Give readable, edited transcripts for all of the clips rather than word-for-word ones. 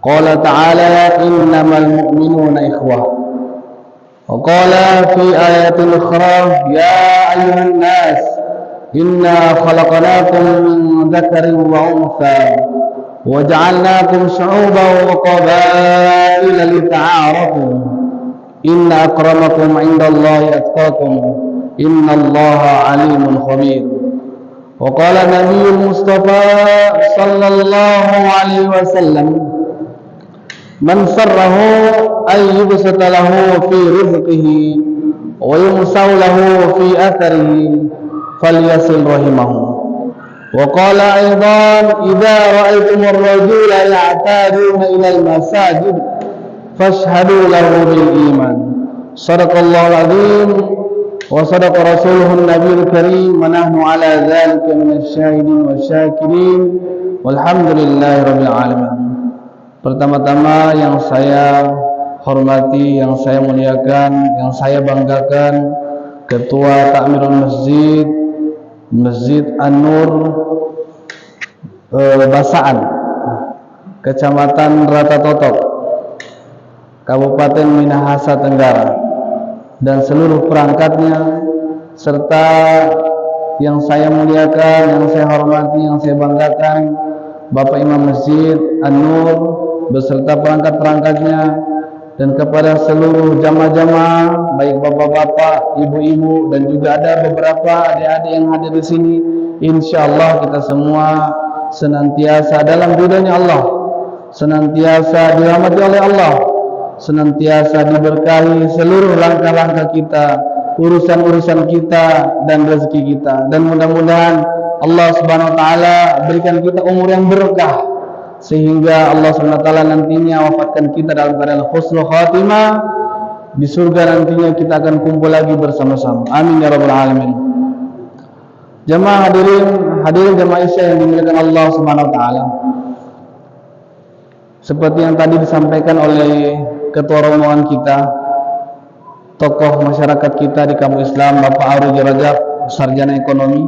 قال تعالى إنما المؤمنون إخوة. وقال في آية أخرى يا أيها الناس إنا خلقناكم من ذكر وأنثى وجعلناكم شعوبا وقبائل لتعارفوا إن أكرمكم عند الله أتقاكم إن الله عليم خبير. وقال النبي المصطفى صلى الله عليه وسلم من سره أن يبسط له في رزقه ويمسو له في أثره فليصل رحمه. وقال أيضا إذا رأيتم الرجل يعتادون إلى المساجد فاشهدوا له بالإيمان. صدق الله العظيم وصدق رسوله النبي الكريم ونحن على ذلك من الشاهدين والشاكرين والحمد لله رب العالمين. Pertama-tama yang saya hormati, yang saya muliakan, yang saya banggakan, Ketua Takmirul Masjid An-Nur Basaan, Kecamatan Ratatotok, Kabupaten Minahasa Tenggara, dan seluruh perangkatnya, serta yang saya muliakan, yang saya hormati, yang saya banggakan, Bapak Imam Masjid An-Nur beserta perangkat-perangkatnya, dan kepada seluruh jamaah-jamaah, baik bapak-bapak, ibu-ibu, dan juga ada beberapa adik-adik yang hadir di sini. Insyaallah kita semua senantiasa dalam ridhonya Allah, senantiasa dirahmati oleh Allah, senantiasa diberkahi seluruh langkah-langkah kita, urusan-urusan kita, dan rezeki kita. Dan mudah-mudahan Allah Subhanahu wa taala berikan kita umur yang berkah, sehingga Allah SWT nantinya wafatkan kita dalam keadaan husnul khatimah. Di surga nantinya kita akan kumpul lagi bersama-sama. Amin ya rabbal alamin. Jamaah hadirin jamaah Isya yang dimuliakan Allah Subhanahu wa taala. Seperti yang tadi disampaikan oleh ketua rombongan kita, tokoh masyarakat kita di kampung Islam, Bapak Aruji Rajab, sarjana ekonomi,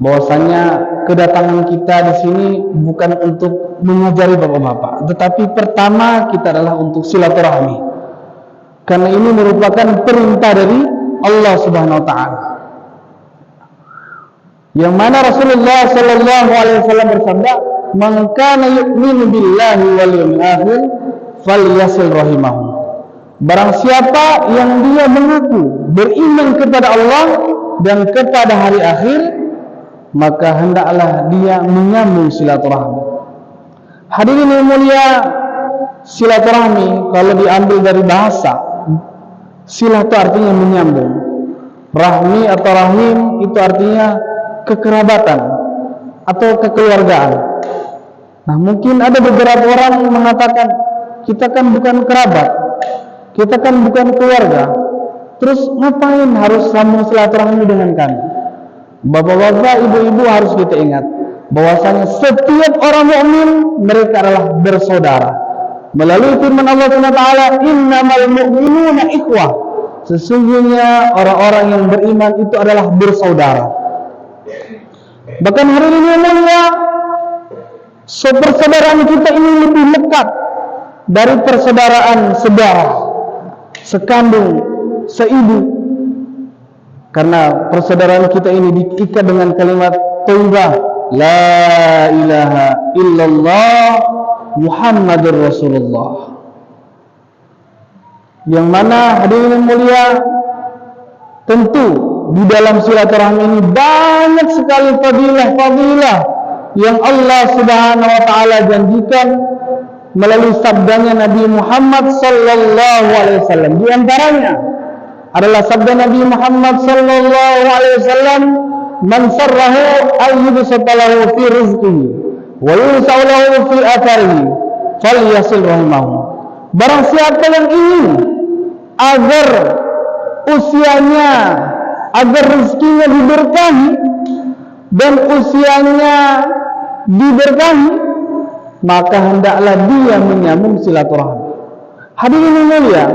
bahwasanya kedatangan kita di sini bukan untuk mengajari bapak-bapak, tetapi pertama kita adalah untuk silaturahmi, karena ini merupakan perintah dari Allah Subhanahu wa taala, yang mana Rasulullah sallallahu alaihi wasallam bersabda, "Man kana yu'minu billahi wal yawmil akhir falyasil rahimahu." Barang siapa yang dia mengaku beriman kepada Allah dan kepada hari akhir, maka hendaklah dia menyambung silaturahmi. Hadirin yang mulia, silaturahmi kalau diambil dari bahasa, silah itu artinya menyambung, rahmi atau rahim itu artinya kekerabatan atau kekeluargaan. Nah, mungkin ada beberapa orang mengatakan, kita kan bukan kerabat, kita kan bukan keluarga, terus ngapain harus sambung silaturahmi dengan kami? Bapak-bapak, ibu-ibu, harus kita ingat bahwasanya setiap orang mukmin mereka adalah bersaudara. Melalui firman Allah SWT, innamal mu'minuna ikhwah. Sesungguhnya orang-orang yang beriman itu adalah bersaudara. Bahkan hari ini mulia, persaudaraan kita ini lebih lekat dari persaudaraan saudara, sekandung, seibu. Karena persaudaraan kita ini diikat dengan kalimat thayyibah, la ilaha illallah Muhammadur Rasulullah. Yang mana hadirin mulia, tentu di dalam silaturahmi ini banyak sekali fadilah-fadilah yang Allah Subhanahu wa taala janjikan melalui sabdanya Nabi Muhammad sallallahu alaihi wasallam. Di antaranya adalah sabda Nabi Muhammad sallallahu alaihi wasallam, man sarrahu ayyubsata lahu fi rizqihi wa yusau lahu fi atharihi falyasil rahimahu. Barang siapa yang ingin agar usianya, agar rezekinya diberkahi dan usianya diberkahi, maka hendaklah dia menyambung silaturahmi. Hadirin mulia,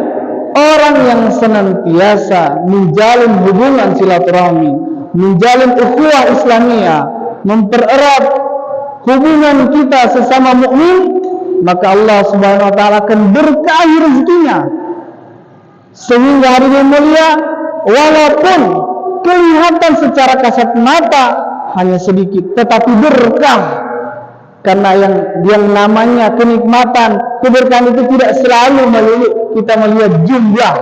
orang yang senantiasa menjalin hubungan silaturahmi, menjalin ukhuwah Islamiyah, mempererat hubungan kita sesama mukmin, maka Allah Subhanahu wa taala akan berkahi rezekinya. Sehingga hari ini mulia, walaupun kelihatan secara kasat mata hanya sedikit, tetapi berkah. Karena yang namanya kenikmatan, keberkahan itu tidak selalu melulu kita melihat jumlah.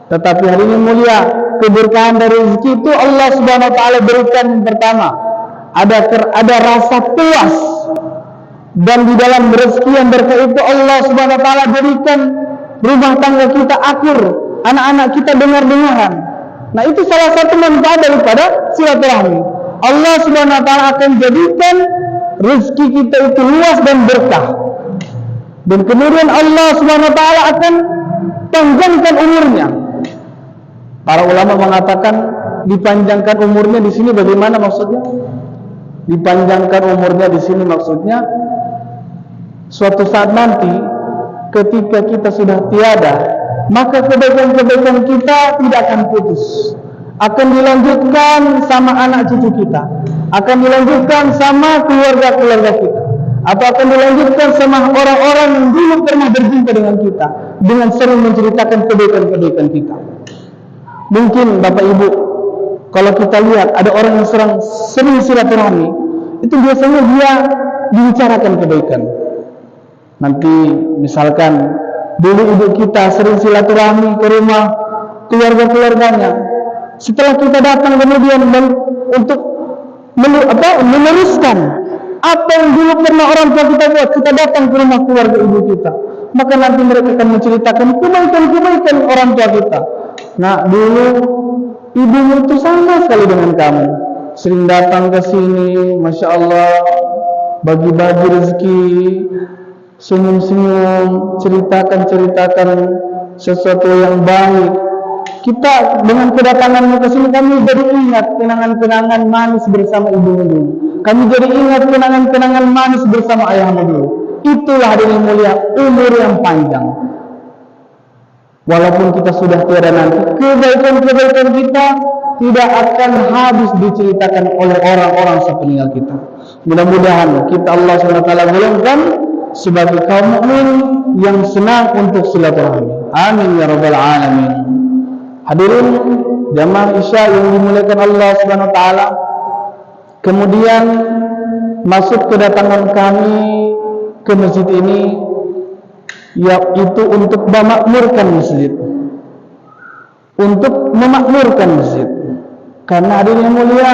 Tetapi hari ini mulia, keberkahan dari rezeki itu Allah Subhanahu wa taala berikan yang pertama, ada rasa puas. Dan di dalam rezeki yang berkah itu Allah Subhanahu wa taala berikan rumah tangga kita akur, anak-anak kita dengar-dengaran. Nah, itu salah satu manfaat daripada silaturahmi. Allah Subhanahu wa taala akan jadikan rezeki kita itu luas dan berkah. Dan kemudian Allah Subhanahu wa taala akan panjangkan umurnya. Para ulama mengatakan dipanjangkan umurnya di sini bagaimana maksudnya? Dipanjangkan umurnya di sini maksudnya suatu saat nanti ketika kita sudah tiada, maka kebaikan-kebaikan kita tidak akan putus. Akan dilanjutkan sama anak cucu kita, akan dilanjutkan sama keluarga-keluarga kita, atau akan dilanjutkan sama orang-orang yang dulu pernah berjumpa dengan kita, dengan sering menceritakan kebaikan-kebaikan kita. Mungkin Bapak Ibu, kalau kita lihat ada orang yang sering silaturahmi, itu biasanya dia dibicarakan kebaikan. Nanti misalkan dulu ibu kita sering silaturahmi ke rumah keluarga-keluarganya. Setelah kita datang kemudian untuk meneruskan apa yang dulu pernah orang tua kita buat, kita datang ke rumah keluarga ibu kita, maka nanti mereka akan menceritakan kebaikan-kebaikan orang tua kita. Nah, dulu ibumu itu sama sekali dengan kamu, sering datang ke sini, masya Allah, bagi-bagi rezeki, senyum-senyum, ceritakan sesuatu yang baik. Kita dengan kedatanganmu ke sini, kami jadi ingat kenangan-kenangan manis bersama ibumu dulu. Kami jadi ingat kenangan-kenangan manis bersama ayahmu dulu. Itulah hadirin mulia, umur yang panjang. Walaupun kita sudah tiada nanti, kebaikan-kebaikan kita tidak akan habis diceritakan oleh orang-orang sepeninggal kita. Mudah-mudahan kita Allah SWT golongkan sebagai kaum mukmin yang senang untuk silaturahmi. Amin ya rabbal alamin. Hadirin jamaah Isya yang dimuliakan Allah Subhanahu wa taala, kemudian masuk kedatangan kami ke masjid ini yaitu untuk memakmurkan masjid. Untuk memakmurkan masjid. Karena hadirin yang mulia,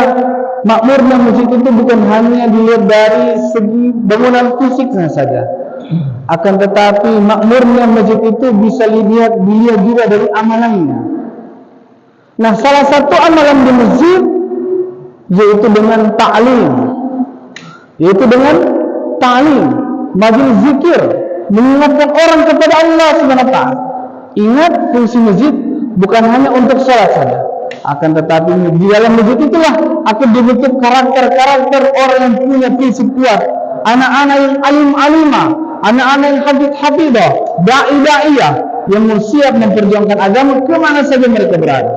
makmurnya masjid itu bukan hanya dilihat dari segi bangunan fisiknya saja. Akan tetapi makmurnya masjid itu bisa dilihat juga dari amalannya. Nah, salah satu amalan di masjid yaitu dengan ta'lim. Majelis zikir, mengingatkan orang kepada Allah Subhanahu wa taala. Ingat, fungsi masjid bukan hanya untuk sholat saja. Akan tetapi di dalam masjid itulah akan dibentuk karakter-karakter orang yang punya prinsip kuat. Anak-anak yang alim-alimah, anak-anak yang hafidh-hafidhah, da'i-da'iyah yang siap memperjuangkan agama kemana saja mereka berada.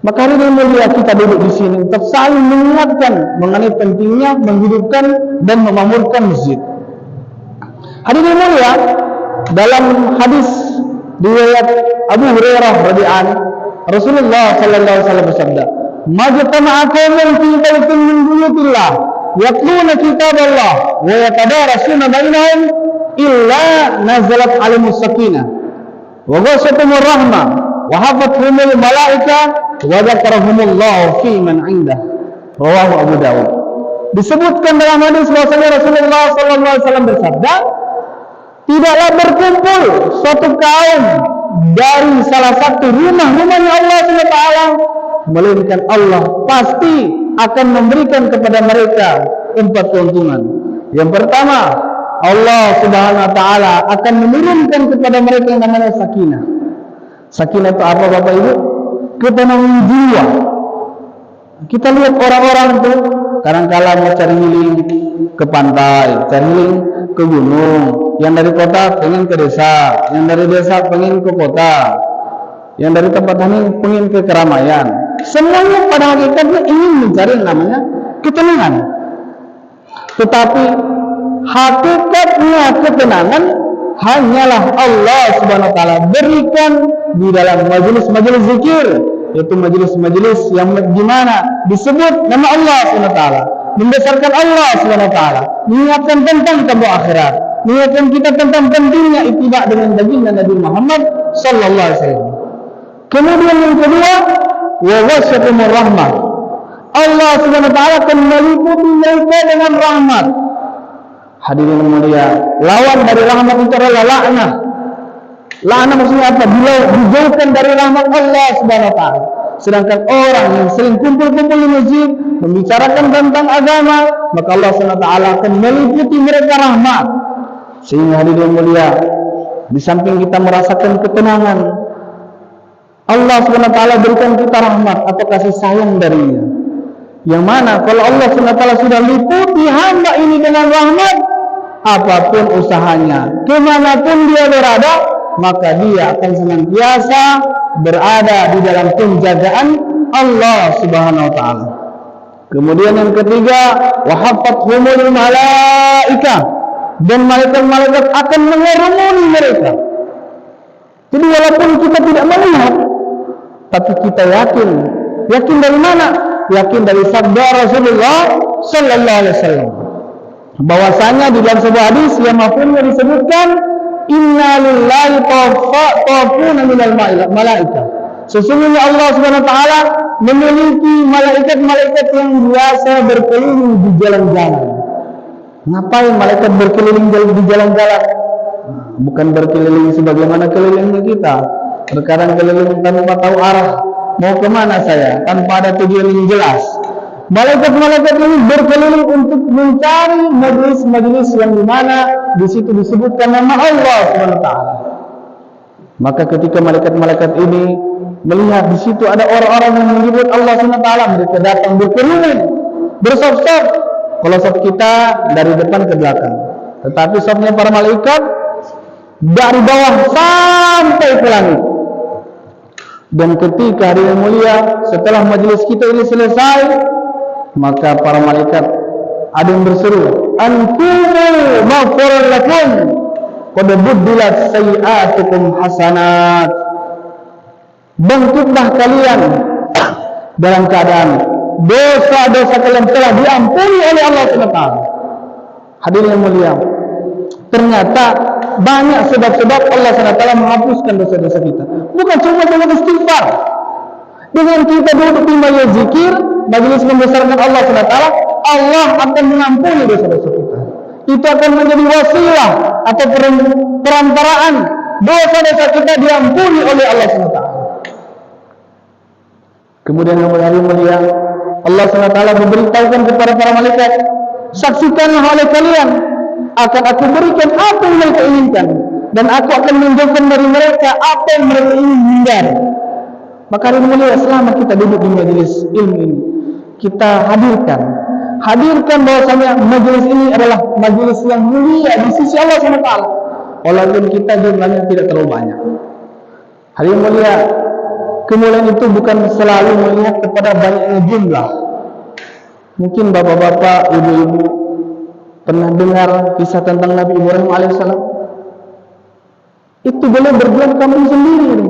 Maka hari ini mulia kita duduk di sini untuk saling mengingatkan mengenai pentingnya menghidupkan dan memakmurkan masjid. Hari ini mulia, dalam hadis riwayat Abu Hurairah radhiyallahu anhu, Rasulullah sallallahu alaihi wasallam bersabda, "Majtama'a qaumun fi baitin min buyutillah yatluna kitaballah wa yatadarasuna bainahum illa nazalat 'alaihimus sakinah wa ghashiyatuhumur rahmah wa hafathumul malaikah wa dzakarahumullahu fi man 'indah." Rawahu Abu Dawud. Disebutkan dalam hadis bahwasanya Rasulullah sallallahu alaihi wasallam bersabda, tidaklah berkumpul suatu kaum dari salah satu rumah-rumahnya Allah SWT, melainkan Allah pasti akan memberikan kepada mereka 4 keuntungan. Yang pertama, Allah Subhanahu wa taala akan menurunkan kepada mereka yang namanya sakinah. Sakinah itu apa Bapak Ibu? Ketenangan jiwa. Kita lihat orang-orang itu kadang-kala mau cari healing ke pantai, cari healing ke gunung, yang dari kota pengen ke desa, yang dari desa pengen ke kota, yang dari tempat ini pengen ke keramaian. Semuanya pada hakikatnya ingin mencari yang namanya ketenangan. Tetapi hakikatnya ketenangan hanyalah Allah Subhanahu wa taala berikan di dalam majelis-majelis zikir, yaitu majelis-majelis yang di mana disebut nama Allah Subhanahu wa taala, membesarkan Allah Subhanahu wa taala, mengingatkan tentang kabar akhirat, mengingatkan kita tentang pentingnya ittiba dengan baginda Nabi Muhammad sallallahu alaihi wasallam. Kemudian yang kedua, wa wasyatumur rahmah. Allah Subhanahu wa taala akan meliputi mereka dengan rahmat. Hadirin mulia, lawan dari rahmat itu adalah laknat. Laknat maksudnya apa? Bila dijauhkan dari rahmat Allah Subhanahu wa taala. Sedangkan orang yang sering kumpul-kumpul di masjid membicarakan tentang agama, maka Allah Subhanahu wa taala akan meliputi mereka rahmat. Sehingga hadirin mulia, di samping kita merasakan ketenangan, Allah Subhanahu wa taala berikan kita rahmat atau kasih sayang darinya. Yang mana kalau Allah SWT sudah liputi hamba ini dengan rahmat, apapun usahanya, kemanapun dia berada, maka dia akan senantiasa berada di dalam penjagaan Allah Subhanahu wa taala. Kemudian yang ketiga, wa hafathumul malaikah, dan malaikat-malaikat akan mengerumuni mereka. Jadi walaupun kita tidak melihat, tapi kita yakin. Yakin dari mana? Yakin dari sabda Rasulullah sallallahu alaihi wasallam, bahwasanya di dalam sebuah hadis yang mafhumnya disebutkan, inna lillahi tawafuna minal malaikah. Sesungguhnya Allah Subhanahu wa taala memiliki malaikat-malaikat yang biasa berkeliling di jalan-jalan. Ngapain malaikat berkeliling di jalan-jalan? Bukan berkeliling sebagaimana kelilingnya kita. Terkadang keliling tanpa tahu arah, mau kemana saya, tanpa ada tujuan yang jelas. Malaikat-malaikat ini berkeliling untuk mencari majelis-majelis yang dimana di situ disebutkan nama Allah Subhanahu wa taala. Maka ketika malaikat-malaikat ini melihat di situ ada orang-orang yang menyebut Allah Subhanahu wa taala, mereka datang berkeliling, bersaf-saf. Kalau saf kita dari depan ke belakang, tetapi safnya para malaikat dari bawah sampai ke langit. Dan ketika hari yang mulia, setelah majelis kita ini selesai, maka para malaikat ada yang berseru, antumu maghfurun lakum qad buddilat sayi'atukum hasanat. Bangkitlah kalian dalam keadaan dosa-dosa kalian telah diampuni oleh Allah SWT. Hadirin yang mulia, ternyata banyak sebab-sebab Allah SWT menghapuskan dosa-dosa kita. Bukan cuma dengan istighfar. Dengan kita duduk di majelis zikir, majelis membesarkan Allah SWT, Allah akan mengampuni dosa-dosa kita. Itu akan menjadi wasilah atau perantaraan dosa-dosa kita diampuni oleh Allah SWT. Kemudian yang mulia, Allah SWT memberitahukan kepada para malaikat, saksikanlah oleh kalian, akan aku berikan apa yang mereka inginkan, dan aku akan menjauhkan dari mereka apa yang mereka ingin hindari. Maka hari mulia, selama kita duduk di majelis ilmu ini, kita hadirkan bahwasanya majelis ini adalah majelis yang mulia di sisi Allah SWT, walaupun kita jumlahnya tidak terlalu banyak. Hari mulia, kemuliaan itu bukan selalu melihat kepada banyaknya jumlah. Mungkin bapak-bapak, ibu-ibu pernah dengar kisah tentang Nabi Ibrahim alaihissalam. Itu beliau berjuang kampung sendiri,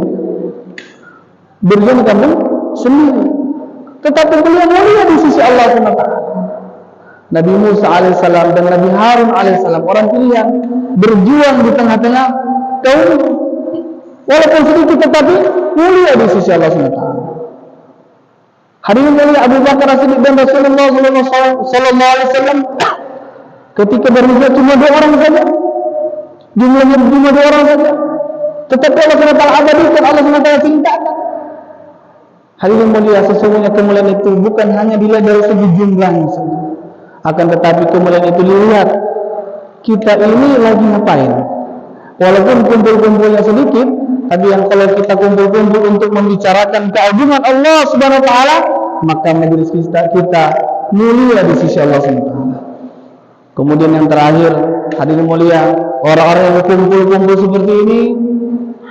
berjuang kampung sendiri, tetapi beliau mulia di sisi Allah SWT. Nabi Musa alaihissalam dan Nabi Harun alaihissalam, orang pilihan, berjuang di tengah-tengah kaum, walaupun sedikit tetapi mulia di sisi Allah SWT. Hadirin mulia, Abu Bakar As-Siddiq dan Rasulullah sallallahu alaihi wasallam ketika berhijrah cuma 2 orang saja, jumlahnya cuma 2 orang saja, tetapi Allah SWT abadikan, Allah SWT cintakan. Hadirin mulia, sesungguhnya kemuliaan itu bukan hanya dilihat dari segi jumlahnya saja, akan tetapi kemuliaan itu dilihat kita ini lagi ngapain. Walaupun kumpul-kumpulnya sedikit, tapi yang kalau kita kumpul-kumpul untuk membicarakan keagungan Allah Subhanahu wa taala, maka majelis kita mulia di sisi Allah Subhanahu wa taala. Kemudian yang terakhir, hadirin mulia, orang-orang yang kumpul-kumpul seperti ini,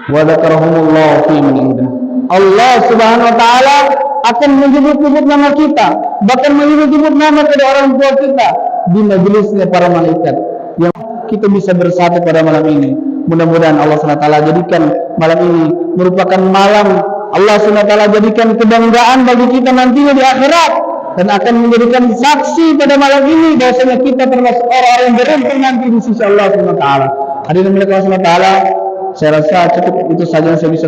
wa dzakarahumullah fi man indah. Allah Subhanahu wa taala akan menyebut-nyebut nama kita, bahkan menyebut-nyebut nama kedua orang tua kita di majelisnya para malaikat. yang kita bisa bersatu pada malam ini. Mudah-mudahan Allah SWT jadikan malam ini merupakan malam Allah SWT jadikan kebanggaan bagi kita nantinya di akhirat, dan akan menjadikan saksi pada malam ini bahwasanya kita termasuk orang-orang yang beruntung nanti di sisi Allah SWT. Hadirin Allah SWT, saya rasa cukup itu saja yang saya bisa